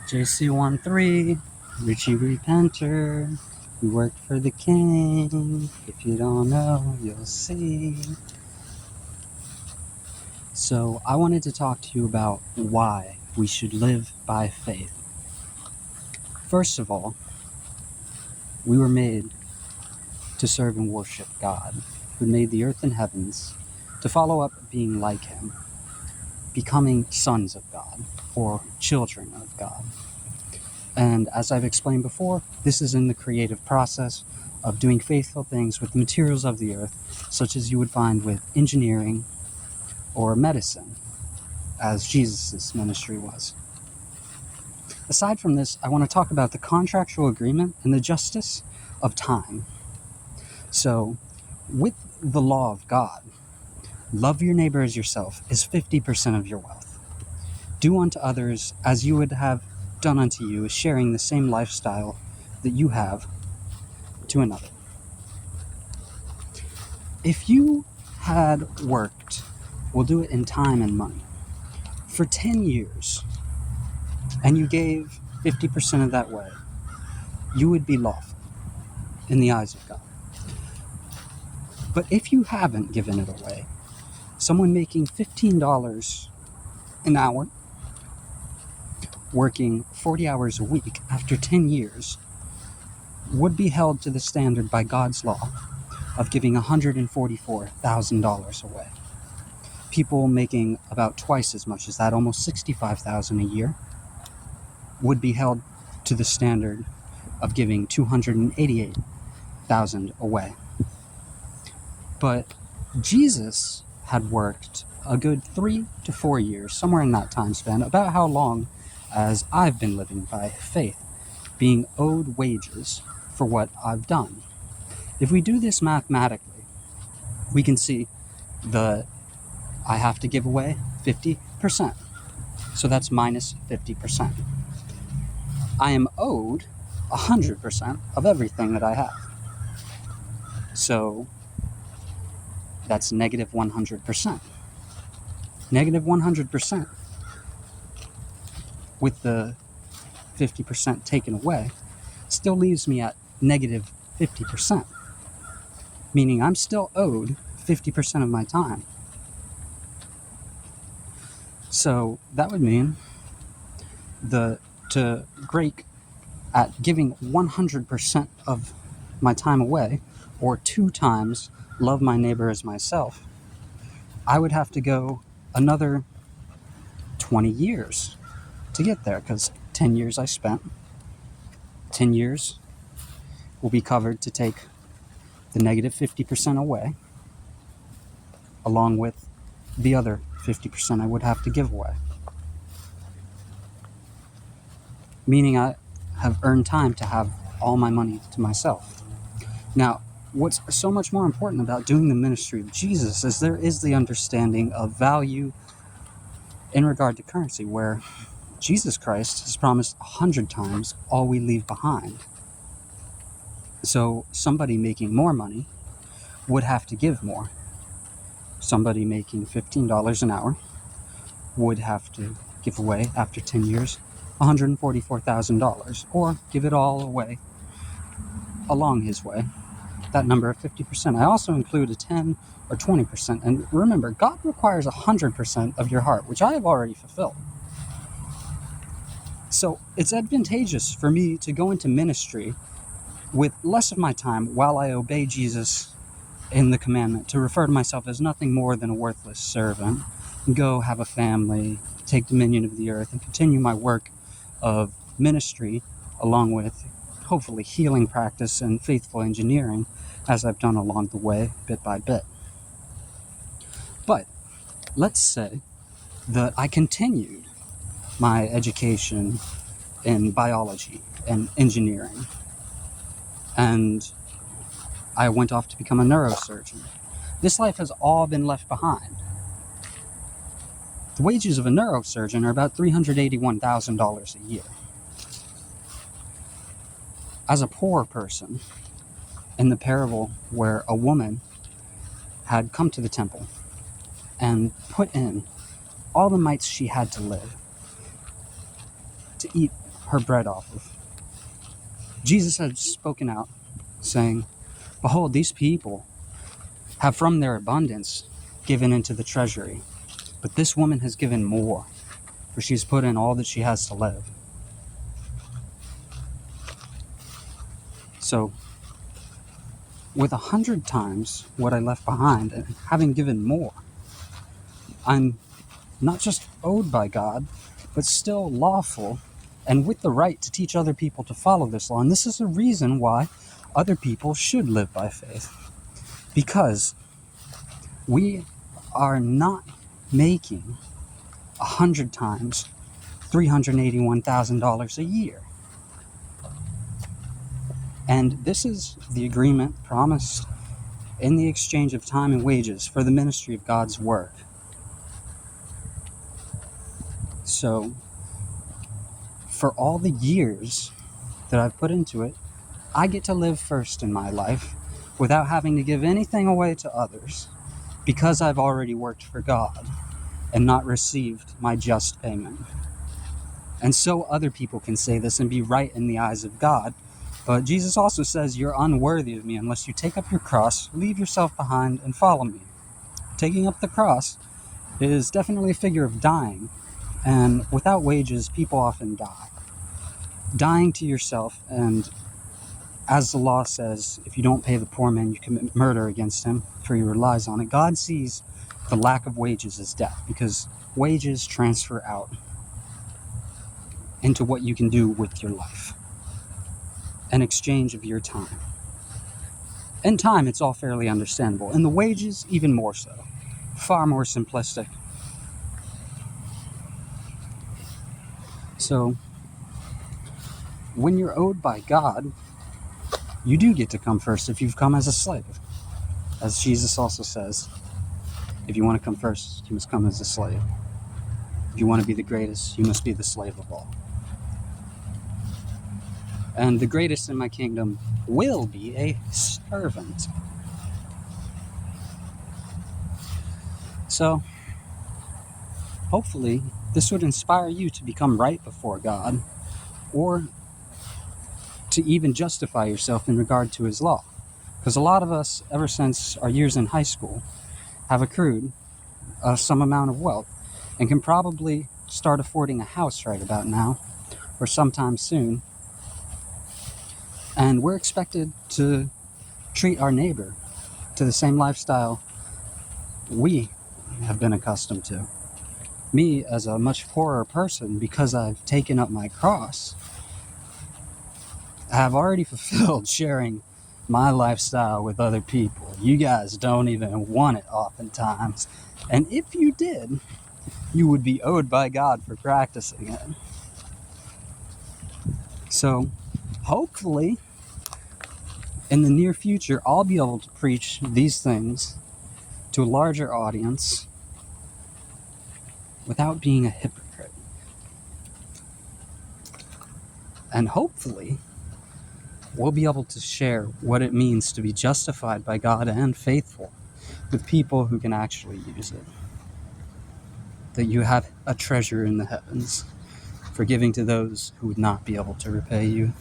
JC13, Richie Repenter. We worked for the king. If you don't know, you'll see. So, I wanted to talk to you about why we should live by faith. First of all, we were made to serve and worship God, who made the earth and heavens, to follow up being like Him, becoming sons of God, or children of God. And as I've explained before, this is in the creative process of doing faithful things with the materials of the earth, such as you would find with engineering or medicine, as Jesus' ministry was. Aside from this, I want to talk about the contractual agreement and the justice of time. So, with the law of God, love your neighbor as yourself is 50% of your wealth. Do unto others as you would have done unto you, is sharing the same lifestyle that you have to another. If you had worked, we'll do it in time and money, for 10 years, and you gave 50% of that way, you would be lawful in the eyes of God. But if you haven't given it away, someone making $15 an hour, working 40 hours a week after 10 years, would be held to the standard by God's law of giving $144,000 away. People making about twice as much as that, almost $65,000 a year, would be held to the standard of giving $288,000 away. But Jesus had worked a good 3 to 4 years, somewhere in that time span, about how long as I've been living by faith, being owed wages for what I've done. If we do this mathematically, we can see that I have to give away 50%. So that's minus 50%. I am owed 100% of everything that I have. So that's negative 100%. Negative 100% with the 50% taken away still leaves me at negative 50%, meaning I'm still owed 50% of my time. So that would mean to break at giving 100% of my time away, or 2 times love my neighbor as myself, I would have to go another 20 years to get there, because 10 years I spent, 10 years will be covered to take the negative 50% away, along with the other 50% I would have to give away. Meaning I have earned time to have all my money to myself. Now, what's so much more important about doing the ministry of Jesus is there is the understanding of value in regard to currency, where Jesus Christ has promised 100 times all we leave behind. So somebody making more money would have to give more. Somebody making $15 an hour would have to give away, after 10 years, $144,000, or give it all away along his way, that number of 50%. I also include a 10 or 20%. And remember, God requires 100% of your heart, which I have already fulfilled. So it's advantageous for me to go into ministry with less of my time while I obey Jesus in the commandment to refer to myself as nothing more than a worthless servant, and go have a family, take dominion of the earth, and continue my work of ministry along with hopefully healing practice and faithful engineering, as I've done along the way, bit by bit. But let's say that I continued my education in biology and engineering, and I went off to become a neurosurgeon. This life has all been left behind. The wages of a neurosurgeon are about $381,000 a year. As a poor person, in the parable where a woman had come to the temple and put in all the mites she had to live, to eat her bread off of. Jesus had spoken out, saying, "Behold, these people have from their abundance given into the treasury, but this woman has given more, for she has put in all that she has to live." So, with 100 times what I left behind and having given more, I'm not just owed by God, but still lawful and with the right to teach other people to follow this law. And this is a reason why other people should live by faith. Because we are not making 100 times $381,000 a year. And this is the agreement promised in the exchange of time and wages for the ministry of God's work. So, for all the years that I've put into it, I get to live first in my life without having to give anything away to others, because I've already worked for God and not received my just payment. And so other people can say this and be right in the eyes of God. But Jesus also says, "You're unworthy of me unless you take up your cross, leave yourself behind, and follow me." Taking up the cross is definitely a figure of dying. And without wages, people often die. Dying to yourself, and as the law says, if you don't pay the poor man, you commit murder against him, for he relies on it. God sees the lack of wages as death, because wages transfer out into what you can do with your life, an exchange of your time. In time, it's all fairly understandable. In the wages, even more so. Far more simplistic. So, when you're owed by God, you do get to come first if you've come as a slave. As Jesus also says, if you want to come first, you must come as a slave. If you want to be the greatest, you must be the slave of all. And the greatest in my kingdom will be a servant. So, hopefully, this would inspire you to become right before God, or to even justify yourself in regard to his law. Because a lot of us, ever since our years in high school, have accrued some amount of wealth and can probably start affording a house right about now or sometime soon. And we're expected to treat our neighbor to the same lifestyle we have been accustomed to. Me, as a much poorer person, because I've taken up my cross, have already fulfilled sharing my lifestyle with other people. You guys don't even want it oftentimes. And if you did, you would be owed by God for practicing it. So, hopefully, in the near future, I'll be able to preach these things to a larger audience without being a hypocrite. And hopefully, we'll be able to share what it means to be justified by God and faithful with people who can actually use it. That you have a treasure in the heavens for giving to those who would not be able to repay you.